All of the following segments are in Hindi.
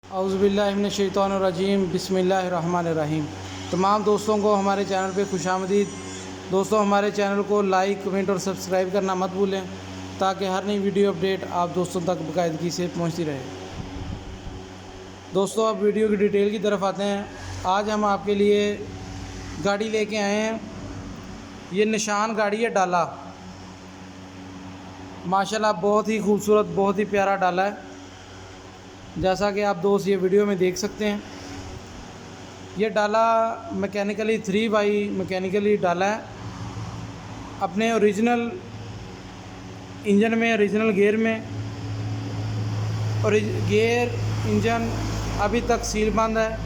औज़ुबिल्लाहिमिनश्शैतानिर्रजीम बिस्मिल्लाहिर्रहमानिर्रहीम। तमाम दोस्तों को हमारे चैनल पे खुशामदीद। दोस्तों, हमारे चैनल को लाइक, कमेंट और सब्सक्राइब करना मत भूलें ताकि हर नई वीडियो अपडेट आप दोस्तों तक बाकायदगी से पहुंचती रहे। दोस्तों, अब वीडियो की डिटेल की तरफ आते हैं। आज हम आपके लिए गाड़ी लेके आए हैं। ये निशान गाड़ी है, डाला माशाल्लाह बहुत ही खूबसूरत, बहुत ही प्यारा डाला है। जैसा कि आप दोस्त ये वीडियो में देख सकते हैं, ये डाला मैकेनिकली 3x मैकेनिकली डाला है। अपने ओरिजिनल इंजन में, ओरिजिनल गियर में, और गियर इंजन अभी तक सील बंद है,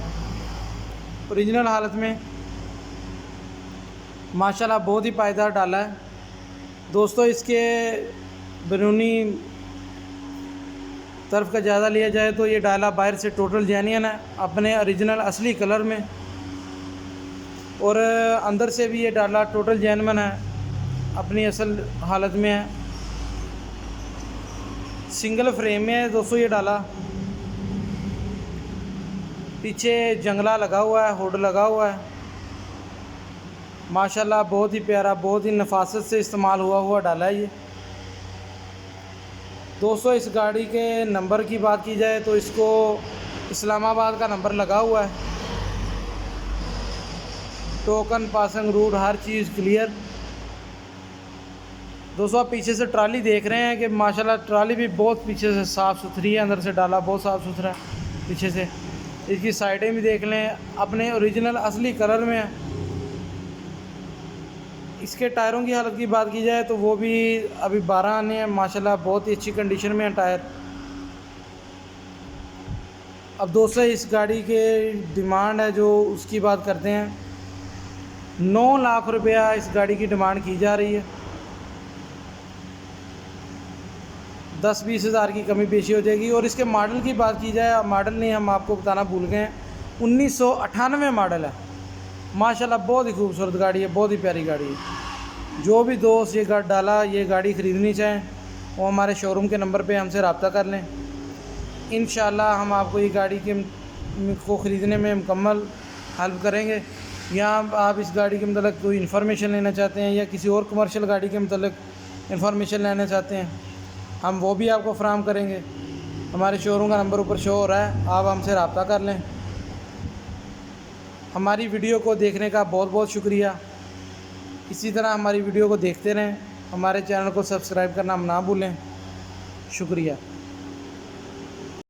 ओरिजिनल हालत में। माशाल्लाह बहुत ही पायदार डाला है। दोस्तों, इसके बैरूनी तरफ का ज़्यादा लिया जाए तो ये डाला बाहर से टोटल जेन्युइन है, अपने ओरिजिनल असली कलर में, और अंदर से भी ये डाला टोटल जेन्युइन है, अपनी असल हालत में है। सिंगल फ्रेम में है दोस्तों ये डाला। पीछे जंगला लगा हुआ है, हुड लगा हुआ है। माशाल्लाह बहुत ही प्यारा, बहुत ही नफासत से इस्तेमाल हुआ डाला है ये। दोस्तों, इस गाड़ी के नंबर की बात की जाए तो इसको इस्लामाबाद का नंबर लगा हुआ है। टोकन, पासिंग रूट, हर चीज़ क्लियर। दोस्तों, आप पीछे से ट्राली देख रहे हैं कि माशाल्लाह ट्राली भी बहुत पीछे से साफ़ सुथरी है, अंदर से डाला बहुत साफ़ सुथरा है पीछे से। इसकी साइडें भी देख लें, अपने ओरिजिनल असली कलर में है। इसके टायरों की हालत की बात की जाए तो वो भी अभी 12 आने हैं, माशाल्लाह बहुत ही अच्छी कंडीशन में है टायर। अब दोस्तों, इस गाड़ी के डिमांड है जो उसकी बात करते हैं। 9 लाख रुपया इस गाड़ी की डिमांड की जा रही है। 10-20 हज़ार की कमी पेशी हो जाएगी। और इसके मॉडल की बात की जाए, मॉडल नहीं हम आपको बताना भूल गए हैं, 1998 मॉडल है। माशाल्लाह बहुत ही खूबसूरत गाड़ी है, बहुत ही प्यारी गाड़ी है। जो भी दोस्त ये ये गाड़ी ख़रीदनी चाहें वो हमारे शोरूम के नंबर पे हमसे रब्ता कर लें। इंशाल्लाह हम आपको ये गाड़ी को ख़रीदने में मुकम्मल हेल्प करेंगे। या आप इस गाड़ी के मतलब कोई इन्फॉर्मेशन लेना चाहते हैं या किसी और कमर्शियल गाड़ी के मतलब इन्फॉर्मेशन लेना चाहते हैं, हम वो भी आपको फराहम करेंगे। हमारे शोरूम का नंबर ऊपर शो हो रहा है, आप हमसे रब्ता कर लें। हमारी वीडियो को देखने का बहुत बहुत शुक्रिया। इसी तरह हमारी वीडियो को देखते रहें। हमारे चैनल को सब्सक्राइब करना ना भूलें। शुक्रिया।